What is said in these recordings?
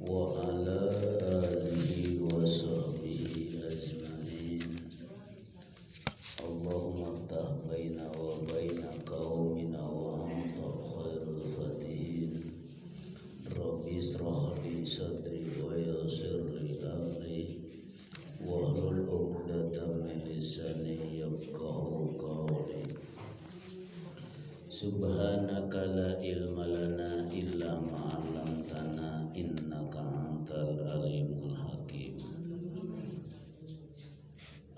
wa ala alihi wa sahbihi ajma'in. Allahumma ftah baina wa baina qaumina wa anta khairul fatihin. Rabbi israh li sadri wa yassir li amri wahlul 'uqdatam min lisani yafqahu qawli. Subhanaka la ilma lana illa ma 'allamtana innaka antal alimul hakim.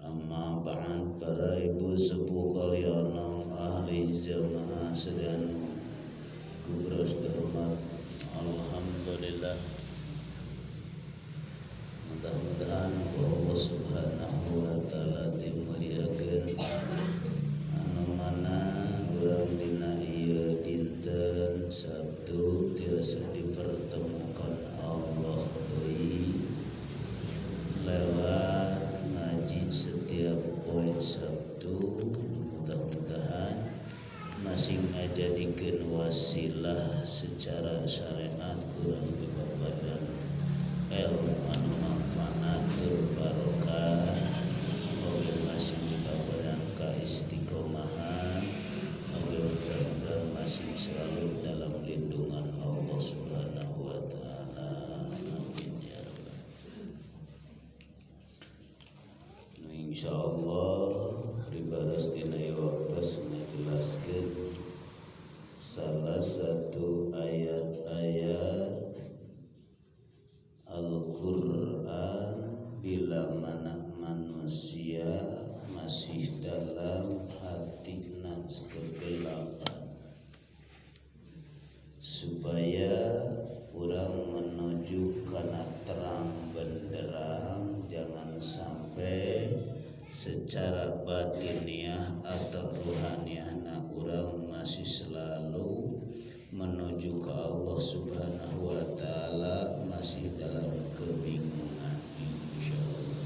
Amma ba'd, para ibu sepuh kalian ahli jamaah sedaya kubros hormat, alhamdulillah, mudah-mudahan Allah subhanahu wa ta'ala dimuliakeun anu mana urang dina ieu dinten Sabtu tiasa dipertemukan Allah deui lewat ngaji setiap poe Sabtu. Mudah-mudahan masih ngajadikeun wasilah secara syariat urang dibabadan ilmu anu manfaat tur barokah, oge masih dibabadan ka istiqomahan, oge mudah-mudahan masih selalu dalam lindungan Allah Subhanahu wa ta'ala. Amin ya rabbal. Insyaallah ribaras dina waktos ngajelaskeun salah satu ayat-ayat Al-Quran bila mana manusia masih dalam hatinya kegelapan, supaya orang menuju kana terang benderang, jangan sampai secara batiniah atau ruhaniahna orang masih selalu menuju ke Allah Subhanahu wa ta'ala masih dalam kebingungan. Insyaallah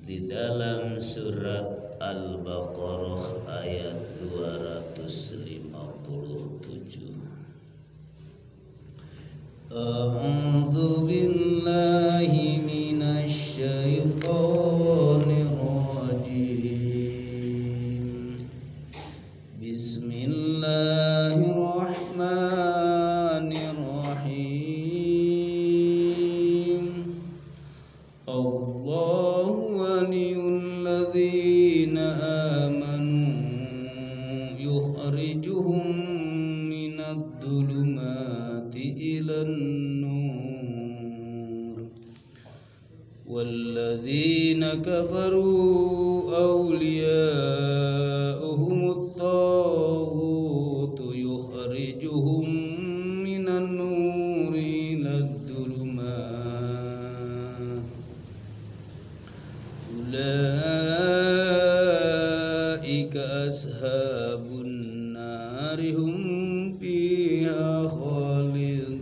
di dalam surat Al-Baqarah ayat 257, A'udzu billahi minasy syaithanir rajim. Bismillahirrahmanirrahim. Allahu waliyul ladzina amanu yukhrijuhum minadh dhulumati ilan nur walladzina kafaru awliya'uhumut taghutu yukhrijuhum minan nuri ilad dhulumat ulaika ashabun nari hum fiha khalidun.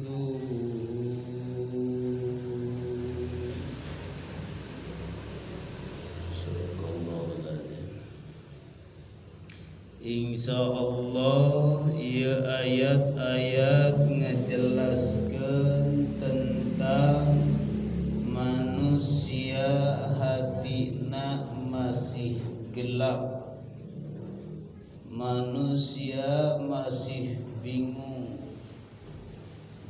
Insyaallah ieu ayat-ayat ngajelaskeun tentang manusia hatina masih gelap, manusia masih bingung.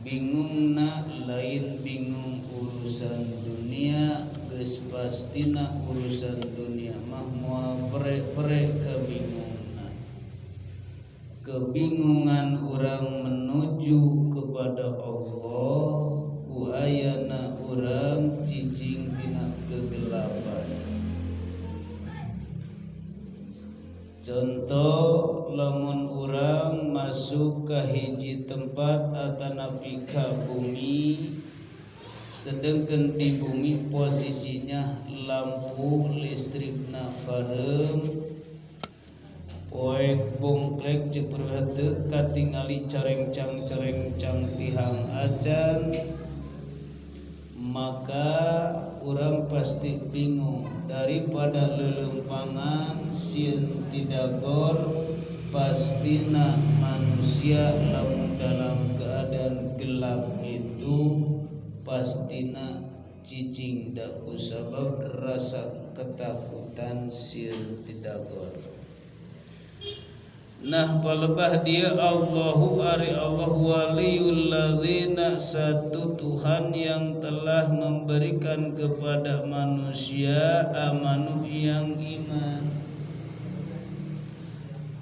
Bingungna lain bingung urusan dunia, geus pastina urusan dunia mah moal pere-pere kebingungan orang menuju kepada Allah ku ayana orang cicing dina kegelapan. Contoh, lamun orang masuk ke hiji tempat atanapi ka bumi, sedangkan di bumi posisinya lampu listrikna farem, poek bongklek cepreuh teu katingali carengcang tihang acan, maka orang pasti bingung. Daripada lelempangan sieun tidagor, pastina manusia lamun dalam keadaan gelap itu pastina cicing da kusabab rasa ketakutan sieun tidagor. Nah palebah dia Allahu ari Allah waliyul ladzina satu Tuhan yang telah memberikan kepada manusia amanu yang iman.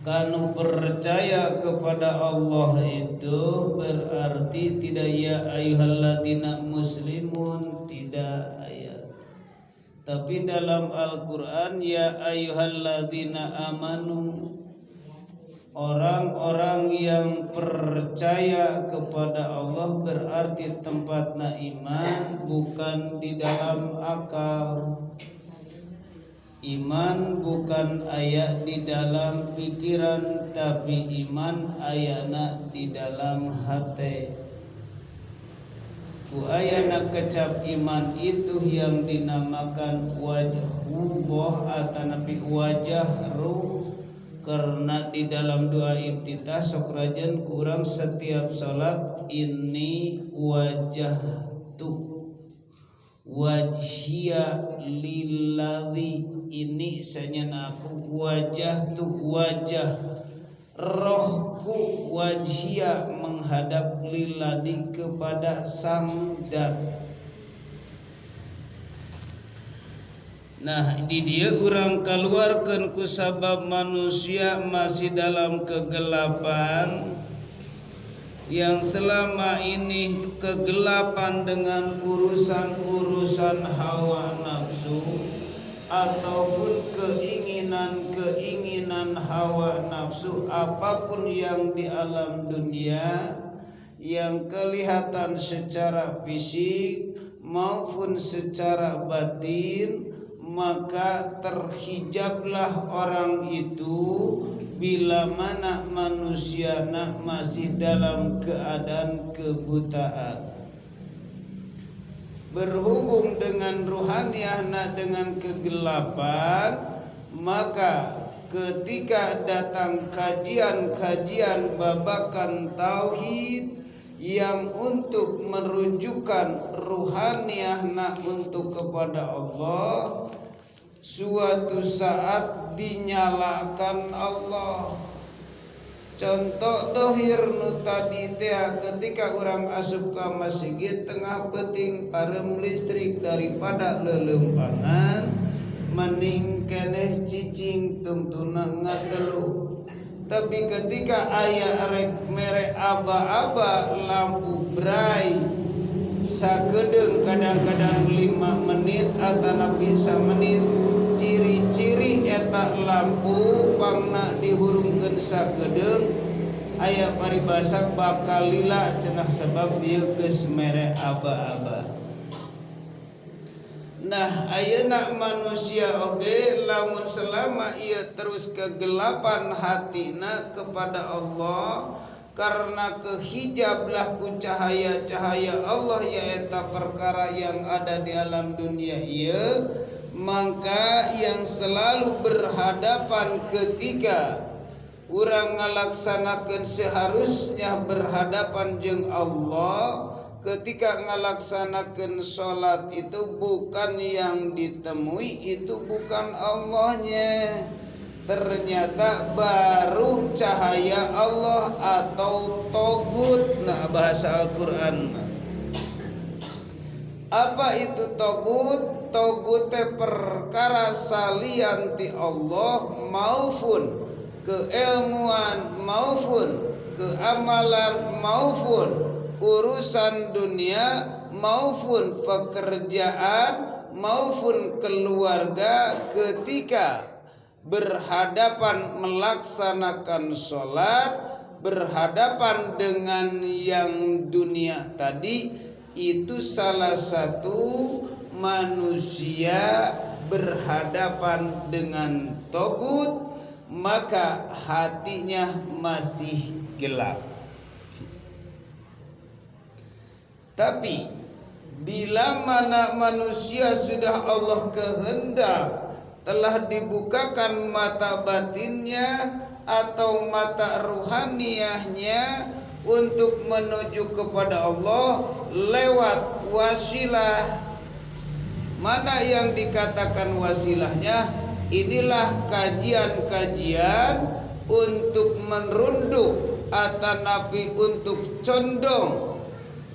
Kanu percaya kepada Allah itu berarti tidak ya ayyuhalladzina muslimun, tidak ayat. Tapi dalam Al-Qur'an ya ayyuhalladzina amanu, orang-orang yang percaya kepada Allah berarti tempatna iman bukan di dalam akal. Iman bukan aya di dalam pikiran, tapi iman ayana di dalam hati. Ku ayana kecap iman itu yang dinamakan wajhullah atau nabi wajah ruh. Karena di dalam doa iftitah sok rajan kurang setiap salat ini wajahtu wajhiya lilladzi, ini sanyana aku wajahtu wajah rohku wajhiya menghadap lilladzi kepada sang dat. Nah di dia orang keluarkan ku sabab manusia masih dalam kegelapan, yang selama ini kegelapan dengan urusan-urusan hawa nafsu ataupun keinginan hawa nafsu apapun yang di alam dunia yang kelihatan secara fisik maupun secara batin, maka terhijablah orang itu bila mana manusia masih dalam keadaan kebutaan. Berhubung dengan ruhaniyah dengan kegelapan, maka ketika datang kajian-kajian babakan tauhid yang untuk merujukkan ruhaniyah untuk kepada Allah, suatu saat dinyalakan Allah. Contoh dohir nu tadi teh ketika orang asup ka masjid tengah peting parem listrik daripada lelempangan mending keneh cicing tungtuna ngadelu. Tapi ketika aya rek mere aba-aba lampu brai sakedeung kadang-kadang 5 menit atau nabi 1 menit, ciri-ciri eta lampu pangna dihurungkeun sakedeung aya paribasa bakal lila cenah sebab ieu geus mere aba-aba. Nah ayeuna manusia oge lamun selama ia terus kegelapan hatina kepada Allah karena kehijablah ku cahaya-cahaya Allah yaitu perkara yang ada di alam dunia ieu, maka yang selalu berhadapan ketika urang ngalaksanakeun seharusnya berhadapan jeung Allah, ketika ngalaksanakeun sholat itu bukan yang ditemui, itu bukan Allahnya, ternyata baru cahaya Allah atau togut. Nah bahasa Al-Quran, apa itu togut? Togut teh perkara salian ti Allah maupun keilmuan maupun keamalan maupun urusan dunia maupun pekerjaan maupun keluarga, ketika berhadapan melaksanakan sholat berhadapan dengan yang dunia tadi, itu salah satu manusia berhadapan dengan togut, maka hatinya masih gelap. Tapi bila mana manusia sudah Allah kehendak telah dibukakan mata batinnya, atau mata ruhaniyahnya untuk menuju kepada Allah lewat wasilah. Mana yang dikatakan wasilahnya? Inilah kajian-kajian untuk merunduk atanapi untuk condong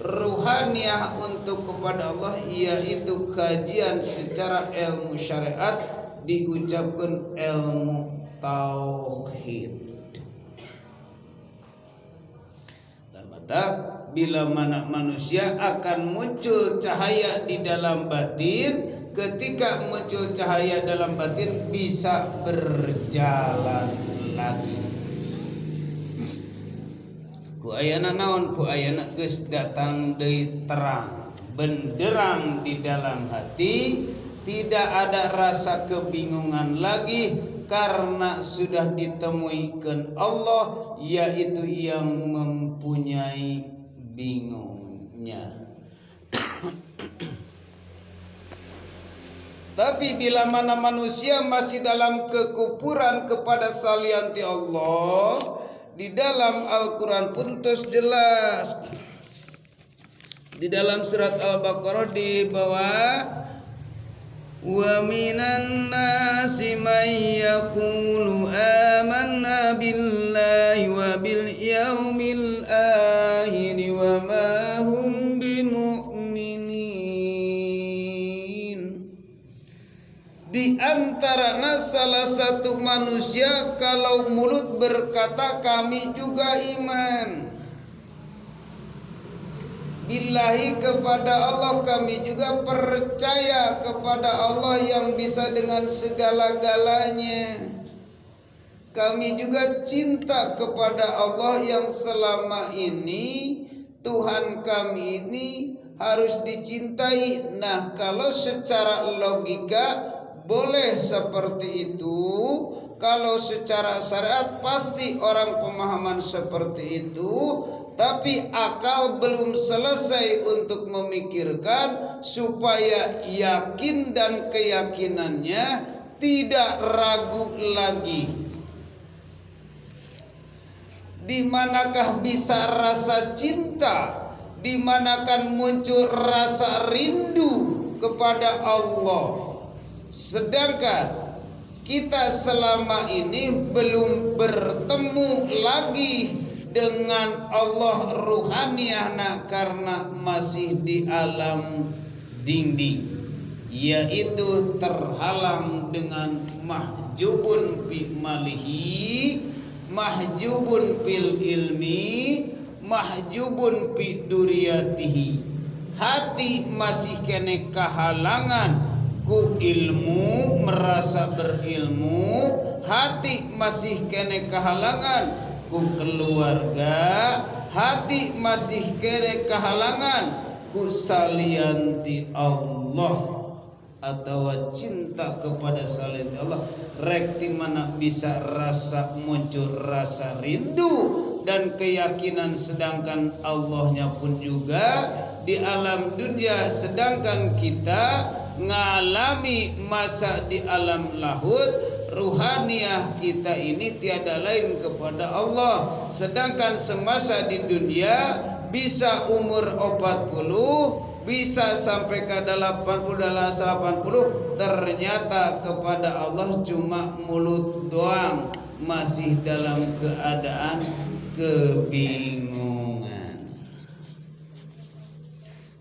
ruhaniyah untuk kepada Allah, yaitu kajian secara ilmu syariat, diucapkan ilmu tauhid. Bila mana manusia akan muncul cahaya di dalam batin, ketika muncul cahaya dalam batin bisa berjalan lagi. Ku ayana naon, ku ayana geus datang deui terang benderang di dalam hati, tidak ada rasa kebingungan lagi karena sudah ditemuikan Allah, yaitu yang mempunyai bingungnya. Tapi bila mana manusia masih dalam kekufuran kepada salianti Allah, di dalam Al-Quran pun terus jelas. Di dalam surat Al-Baqarah di bawah, wa minan nasi may yaqulu amanna billahi wa bil yaumil akhir wa ma hum bimu'minin. Di antara salah satu manusia kalau mulut berkata kami juga iman billahi kepada Allah, kami juga percaya kepada Allah yang bisa dengan segala-galanya. Kami juga cinta kepada Allah yang selama ini Tuhan kami ini harus dicintai. Nah, kalau secara logika boleh seperti itu, kalau secara syariat pasti orang pemahaman seperti itu. Tapi akal belum selesai untuk memikirkan supaya yakin dan keyakinannya tidak ragu lagi. Di manakah bisa rasa cinta? Di manakah muncul rasa rindu kepada Allah? Sedangkan kita selama ini belum bertemu lagi dengan Allah ruhaniyahna karena masih di alam dinding, yaitu terhalang dengan mahjubun fi malihi, mahjubun fil ilmi, mahjubun fi duriyatihi. Hati masih kene kehalangan ku ilmu, merasa berilmu. Hati masih kene kehalangan ku keluarga, hati masih kere kehalangan ku salianti Allah atau cinta kepada salianti Allah. Rekti mana bisa rasa muncul rasa rindu dan keyakinan, sedangkan Allahnya pun juga di alam dunia, sedangkan kita ngalami masa di alam lahut. Ruhaniyah kita ini tiada lain kepada Allah. Sedangkan semasa di dunia bisa umur 40, bisa sampai ke 80, ternyata kepada Allah cuma mulut doang, masih dalam keadaan kebingungan.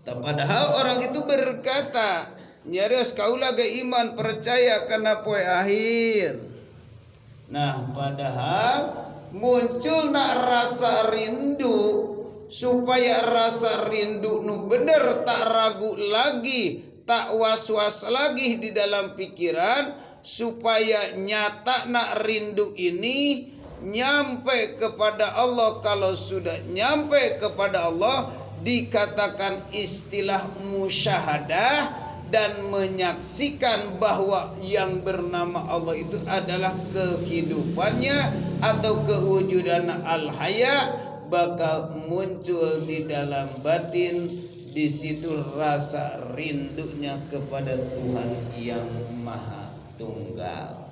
Padahal orang itu berkata, nyaris kaulah ge iman percaya kana poe akhir. Nah, padahal muncul nak rasa rindu, supaya rasa rindu nu bener tak ragu lagi, tak was-was lagi di dalam pikiran, supaya nyata nak rindu ini nyampe kepada Allah. Kalau sudah nyampe kepada Allah, dikatakan istilah musyahadah, dan menyaksikan bahwa yang bernama Allah itu adalah kehidupannya atau kewujudan al-haya, bakal muncul di dalam batin. Di situ rasa rindunya kepada Tuhan yang Maha Tunggal.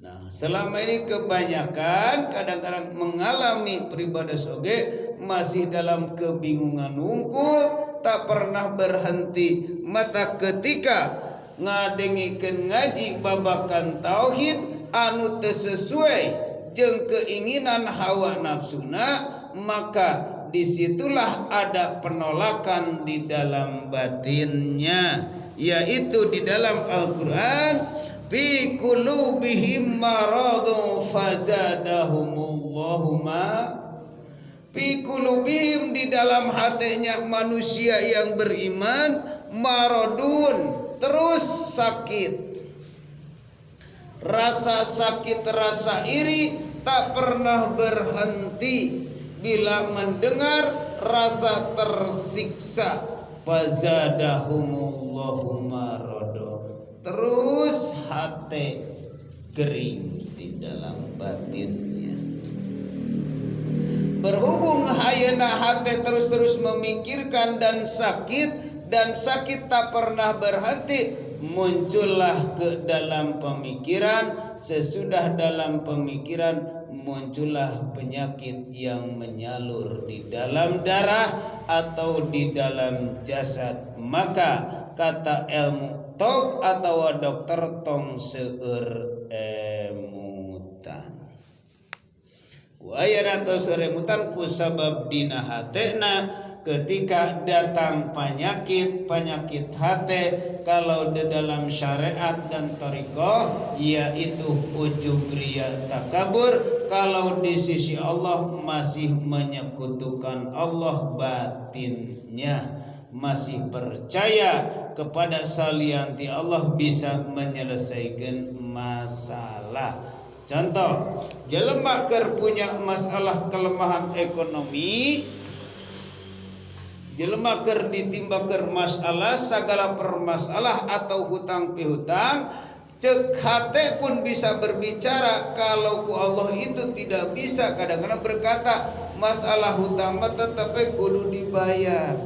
Nah, selama ini kebanyakan kadang-kadang mengalami pribadi soge masih dalam kebingungan wungkul, tak pernah berhenti. Mata ketika ngadengikeun ngaji babakan tauhid anu teu sesuai jeung keinginan hawa nafsuna, maka disitulah ada penolakan di dalam batinnya, yaitu di dalam Al-Quran, fi qulubihim maradun fazadahumullahu ma fi qulubihim, di dalam hatinya manusia yang beriman, maradun, terus sakit, rasa sakit, rasa iri tak pernah berhenti. Bila mendengar rasa tersiksa, fazadahumullahu marado, terus hati kering di dalam batinnya. Berhubung hayana hati terus-terus memikirkan dan sakit tak pernah berhenti, muncullah ke dalam pemikiran. Sesudah dalam pemikiran muncullah penyakit yang menyalur di dalam darah atau di dalam jasad. Maka kata ilmu tok atau dokter tong seueur emutan. Wayana atau seremutan ku sabab dina hatena. Ketika datang penyakit hati, kalau di dalam syariat dan thariqah yaitu ujub, riya, takabur. Kalau di sisi Allah masih menyekutukan Allah batinnya, masih percaya kepada salianti Allah bisa menyelesaikan masalah. Contoh, jelema keur punya masalah kelemahan ekonomi, jelema keur ditimba keur masalah segala permasalah atau hutang pihutang, cek hate pun bisa berbicara. Kalau ku Allah itu tidak bisa, kadang-kadang berkata masalah hutang mah tetep kudu dibayar.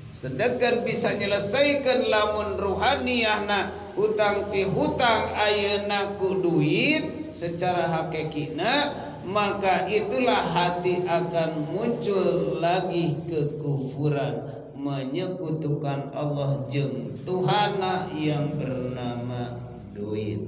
Sedangkan bisa nyelesaikan lamun ruhaniyahna hutang pihutang ayeuna ku duit secara hakikina, maka itulah hati akan muncul lagi kekufuran, menyekutukan Allah jeung Tuhana yang bernama duit.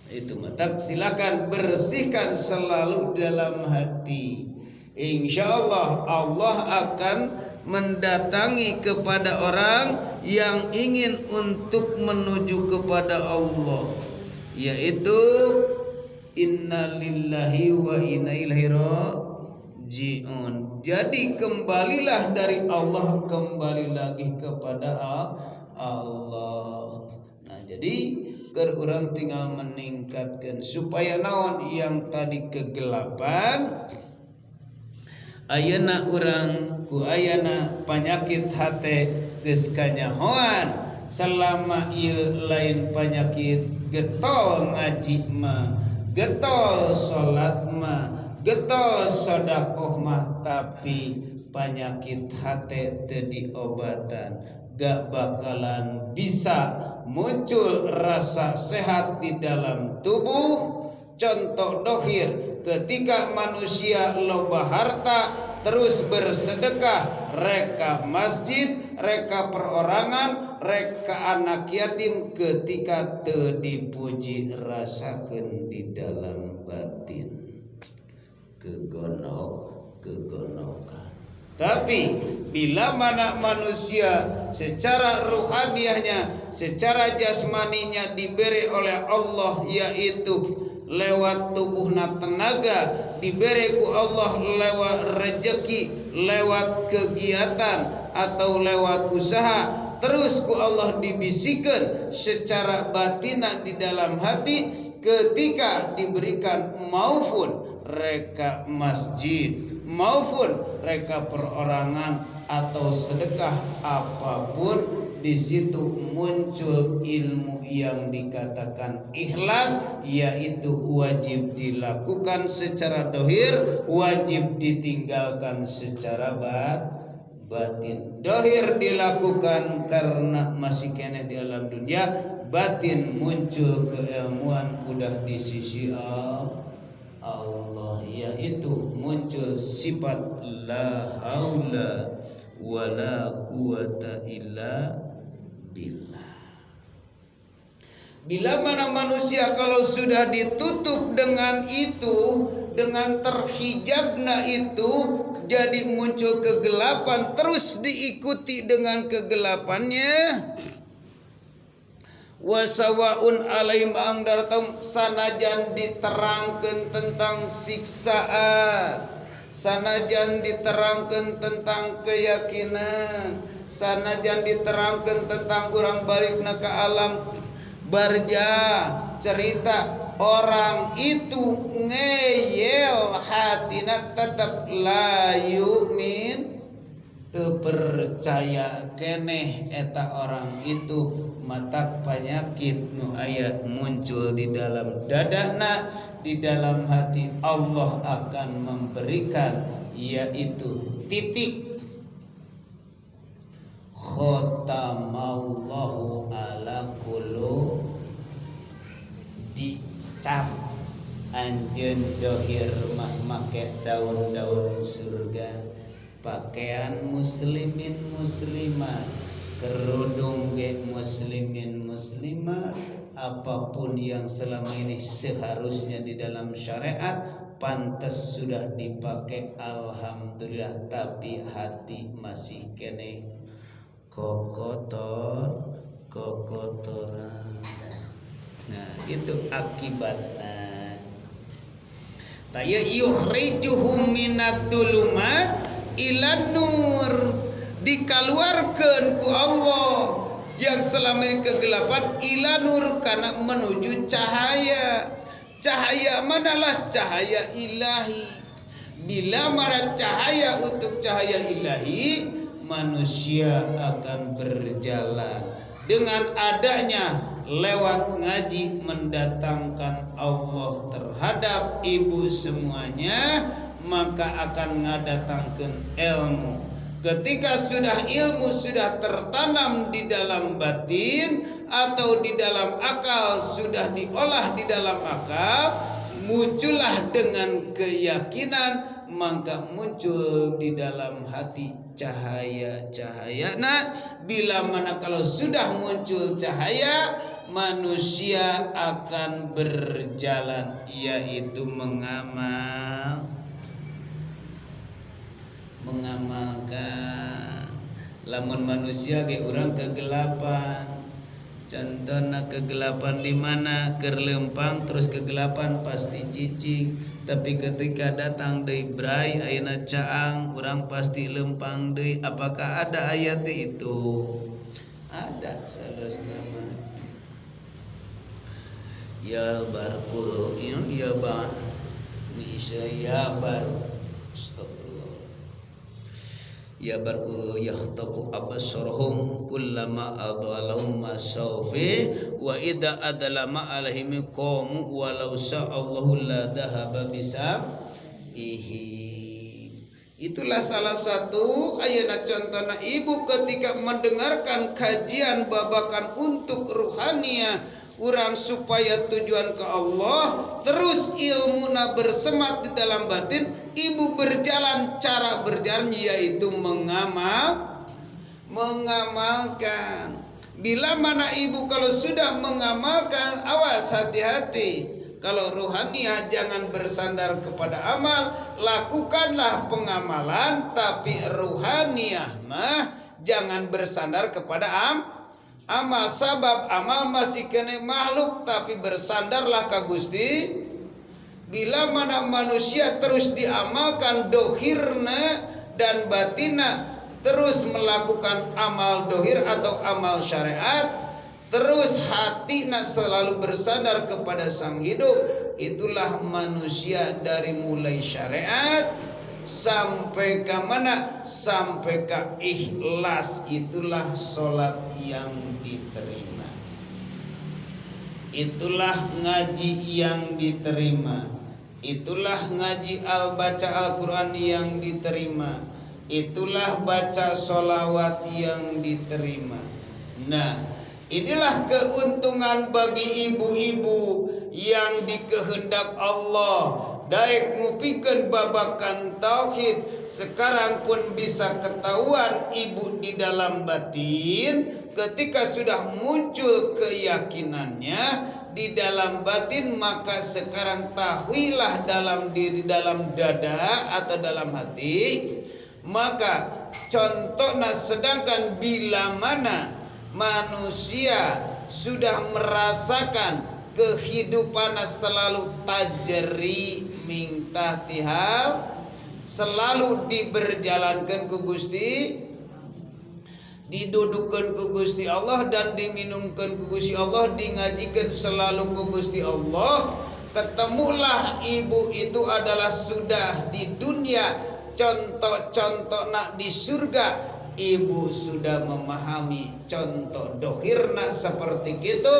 Itu mata silakan bersihkan selalu dalam hati. Insya Allah Allah akan mendatangi kepada orang yang ingin untuk menuju kepada Allah, yaitu inna lillahi wa inna ilaihi raji'un. Jadi kembalilah dari Allah, kembali lagi kepada Allah. Nah, jadi urang tinggal meningkatkan supaya naon yang tadi kegelapan, ayeuna urang ku ayana penyakit hate geus kanyahoan. Selama ieu lain penyakit getol ngaji mah, getol salat mah, getol sedekah mah, tapi penyakit hati teu diobatan, gak bakalan bisa muncul rasa sehat di dalam tubuh. Contoh dohir, ketika manusia loba harta terus bersedekah, reka masjid, reka perorangan, reka anak yatim, ketika teu dipuji rasakeun di dalam batin kegonokan. Tapi bila mana manusia secara ruhaniahnya, secara jasmaninya diberi oleh Allah, yaitu lewat tubuhna tenaga, diberi ku Allah lewat rezeki, lewat kegiatan atau lewat usaha, terus ku Allah dibisikkan secara batina di dalam hati, ketika diberikan maupun reka masjid, maupun reka perorangan atau sedekah apapun, di situ muncul ilmu yang dikatakan ikhlas, yaitu wajib dilakukan secara dohir, wajib ditinggalkan secara batin. Dohir dilakukan karena masih kena di alam dunia, batin muncul keilmuan udah di sisi Allah, yaitu muncul sifat la haula wala quwata illa billah. Bila mana manusia kalau sudah ditutup dengan itu, dengan terhijabna itu, jadi muncul kegelapan, terus diikuti dengan kegelapannya. Wasawaun alaihim angdartum, sanajan diterangkan tentang siksaan, sanajan diterangkan tentang keyakinan, sanajan diterangkan tentang urang balikna ke alam barja, cerita orang itu ngeyel hatina tetap la yu'min, teu percaya keneh eta orang itu matak penyakit nu aya muncul di dalam dadana, di dalam hati. Allah akan memberikan yaitu titik khotamallahu ala qulub, dicap anjeun dohir mah make daun-daun surga, pakaian muslimin muslimat, kerudung ge muslimin muslimat, apapun yang selama ini seharusnya di dalam syariat pantas sudah dipakai, alhamdulillah, tapi hati masih kene kokotoran. Nah, itu akibatnya. Taya yukhrijuhum minad dulumat ilan nur, dikeluarkan ku Allah yang selama ini kegelapan ila nur, karena menuju cahaya. Cahaya manalah cahaya ilahi. Bila mana cahaya untuk cahaya ilahi, manusia akan berjalan dengan adanya lewat ngaji mendatangkan Allah terhadap ibu semuanya, maka akan ngadatangkan ilmu. Ketika sudah ilmu sudah tertanam di dalam batin atau di dalam akal, sudah diolah di dalam akal, muncullah dengan keyakinan, maka muncul di dalam hati cahaya-cahaya. Nah, bila mana kalau sudah muncul cahaya, manusia akan berjalan, yaitu mengamalkan. Lamun manusia ge urang kegelapan, contohna kegelapan di mana kerlempang terus kegelapan pasti cicing. Tapi ketika datang deui brai ayeuna caang, urang pasti lempang deui. Apakah ada ayat itu? Ada salasna mah. Ya barkul ya ba ya bar ya barkul yahtaqu absarhum kullama adallahum masawfi wa idza adlama alaihim qamu walau sa'allahu la dhahaba bisabihi. Itulah salah satu ayeuna contohna ibu ketika mendengarkan kajian babakan untuk ruhaniah urang supaya tujuan ke Allah, terus ilmuna bersemat di dalam batin, ibu berjalan, cara berjalan yaitu mengamalkan. Bila mana ibu kalau sudah mengamalkan, awas hati-hati. Kalau ruhaniah jangan bersandar kepada amal, lakukanlah pengamalan, tapi ruhaniah mah jangan bersandar kepada amal. Sabab amal masih kena makhluk, tapi bersandarlah ka Gusti. Bila mana manusia terus diamalkan dohirna dan batina, terus melakukan amal dohir atau amal syariat, terus hatinya selalu bersandar kepada Sang Hidup, itulah manusia dari mulai syariat sampai ke mana? Sampai ke ikhlas. Itulah sholat yang diterima, itulah ngaji yang diterima, itulah ngaji baca Al-Quran yang diterima, itulah baca sholawat yang diterima. Nah, Inilah keuntungan bagi ibu-ibu yang dikehendak Allah. Daek ngupikeun babakan tauhid, sekarang pun bisa ketahuan ibu di dalam batin. Ketika sudah muncul keyakinannya di dalam batin, maka sekarang tahuilah dalam diri, dalam dada atau dalam hati. Maka contohnya, sedangkan bila mana manusia sudah merasakan kehidupan selalu tajri mingtah tihal, selalu diberjalankan ku Gusti, didudukkan ku Gusti Allah dan diminumkan ku Gusti Allah, dingajikan selalu ku Gusti Allah, ketemulah ibu itu adalah sudah di dunia, contoh-contoh nak di surga. Ibu sudah memahami contoh dohirna seperti itu,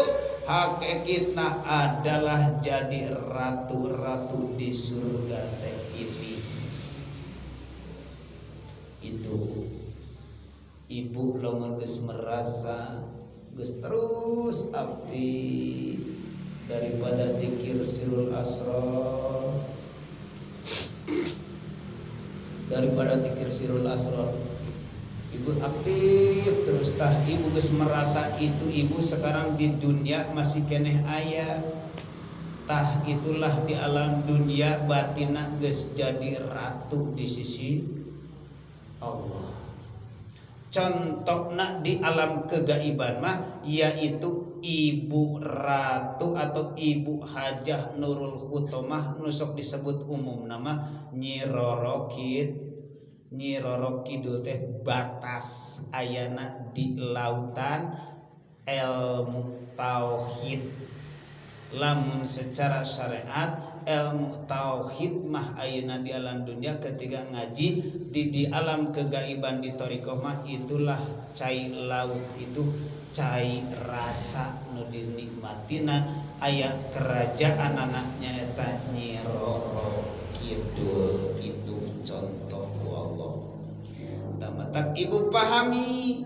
hakikatna adalah jadi ratu-ratu di surga teh ini. Itu ibu lamun geus merasa geus terus abdi daripada zikir sirul asrar, daripada zikir sirul asrar, ibu aktif terus tah. Ibu geus merasa itu ibu sekarang di dunia masih keneh aya, tah itulah di alam dunia batina geus jadi ratu di sisi Allah. Contohna di alam kegaiban mah yaitu ibu ratu atau ibu Hajah Nurul Khutomah, nusok disebut umum nama Nyi Roro Nyi Roro Kidul teh batas ayana di lautan ilmu tauhid. Lamun secara syariat ilmu tauhid mah ayeuna di alam dunia ketika ngaji di alam kegaiban di thariqah mah itulah cai laut, itu cai rasa nu dinikmatina aya kerajaan anaknya eta Nyi Roro Kidul. Itu contoh Allah. Tamatak ibu pahami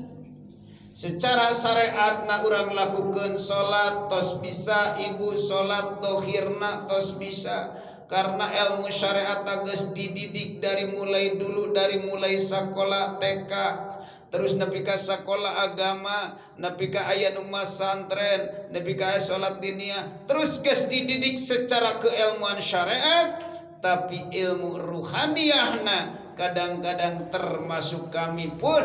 secara syariat na urang lakukan sholat tos bisa ibu, sholat dohirna tos bisa, karena ilmu syariat geus dididik dari mulai dulu, dari mulai sekolah TK, terus nepi ka sekolah agama, nepi ka aya nu masantren, nepi ka aya sholat diniyah, terus geus dididik secara keilmuan syariat. Tapi ilmu ruhaniyahna kadang-kadang termasuk kami pun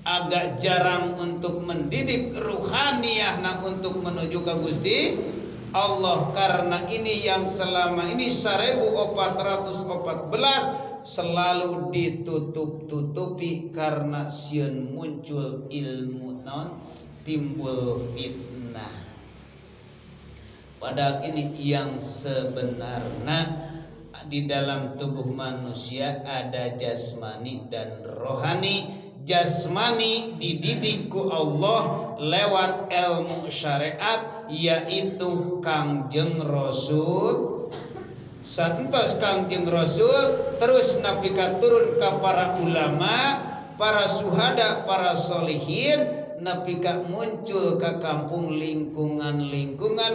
agak jarang untuk mendidik ruhaniyah untuk menuju ke Gusti Allah. Karena ini yang selama ini 1414 selalu ditutup-tutupi karena sieun muncul ilmu non timbul fitnah. Padahal ini yang sebenarnya di dalam tubuh manusia ada jasmani dan rohani. Jasmani dididik ku Allah lewat ilmu syariat, yaitu Kangjeng Rasul. Santos Kangjeng Rasul terus napika turun ke para ulama, para suhada, para solihin, napika muncul ke kampung lingkungan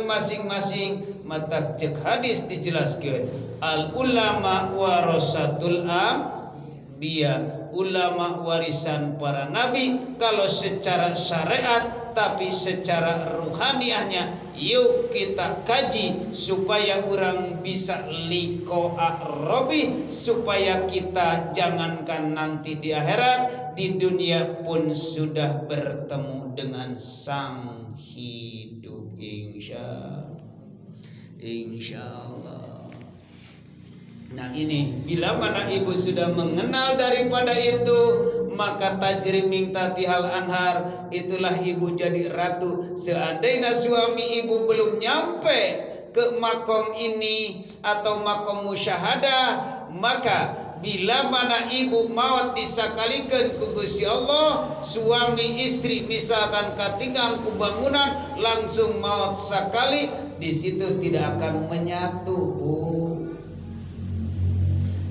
masing-masing. Mata cek hadis dijelaskan, al ulama warasatul anbiya, ulama warisan para nabi. Kalau secara syariat, tapi secara ruhaniyahnya yuk kita kaji supaya orang bisa liqa'a rabbi, supaya kita jangankan nanti di akhirat, di dunia pun sudah bertemu dengan sang hidup insyaallah. Nah ini bila mana ibu sudah mengenal daripada itu, maka tajri min tatihal anhar, itulah ibu jadi ratu. Seandainya suami ibu belum nyampe ke makom ini atau makom musyahadah, maka bila mana ibu maut disakalikan ku Gusti Allah, suami istri misalkan katinggal ku bangunan langsung maut sakali, di situ tidak akan menyatu, Bu.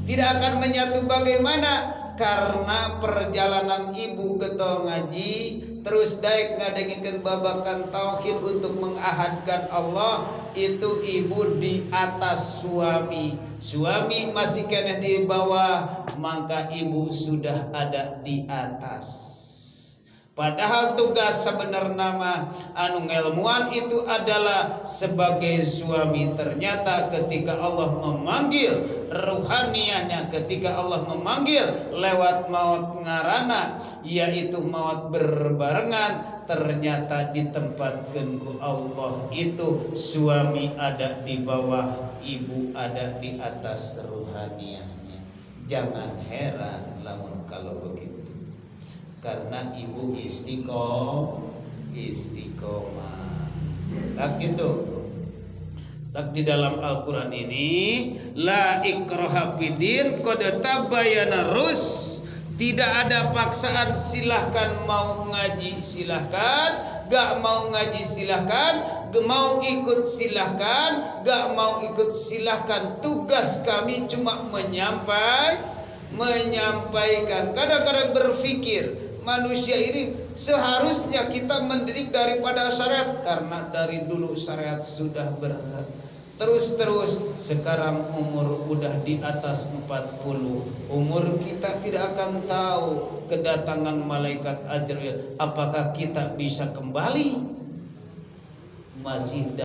Tidak akan menyatu. Bagaimana? Karena perjalanan ibu getol ngaji, terus daek ngadengikeun babakan tauhid untuk mengahadkan Allah, itu ibu di atas suami. Suami masih kena di bawah, maka ibu sudah ada di atas. Padahal tugas sebenarnya mah anu ngelmuan itu adalah sebagai suami. Ternyata ketika Allah memanggil ruhaniyahnya, ketika Allah memanggil lewat maut ngarana, yaitu maut berbarengan, ternyata ditempatkan ku Allah itu suami ada di bawah, ibu ada di atas ruhaniyahnya. Jangan heran lamun kalau begitu. Karena ibu istiqomah. Tak gitu. Tak di dalam Al-Quran ini, la ikraha fidin qad tabayyana rus. Tidak ada paksaan, silahkan mau ngaji silahkan, gak mau ngaji silahkan, mau ikut silahkan, gak mau ikut silahkan. Tugas kami cuma menyampaikan. Kadang-kadang berpikir manusia ini seharusnya kita mendidik daripada syariat, karena dari dulu syariat sudah terus sekarang umur udah di atas 40. Umur kita tidak akan tahu kedatangan malaikat Ajril, apakah kita bisa kembali masih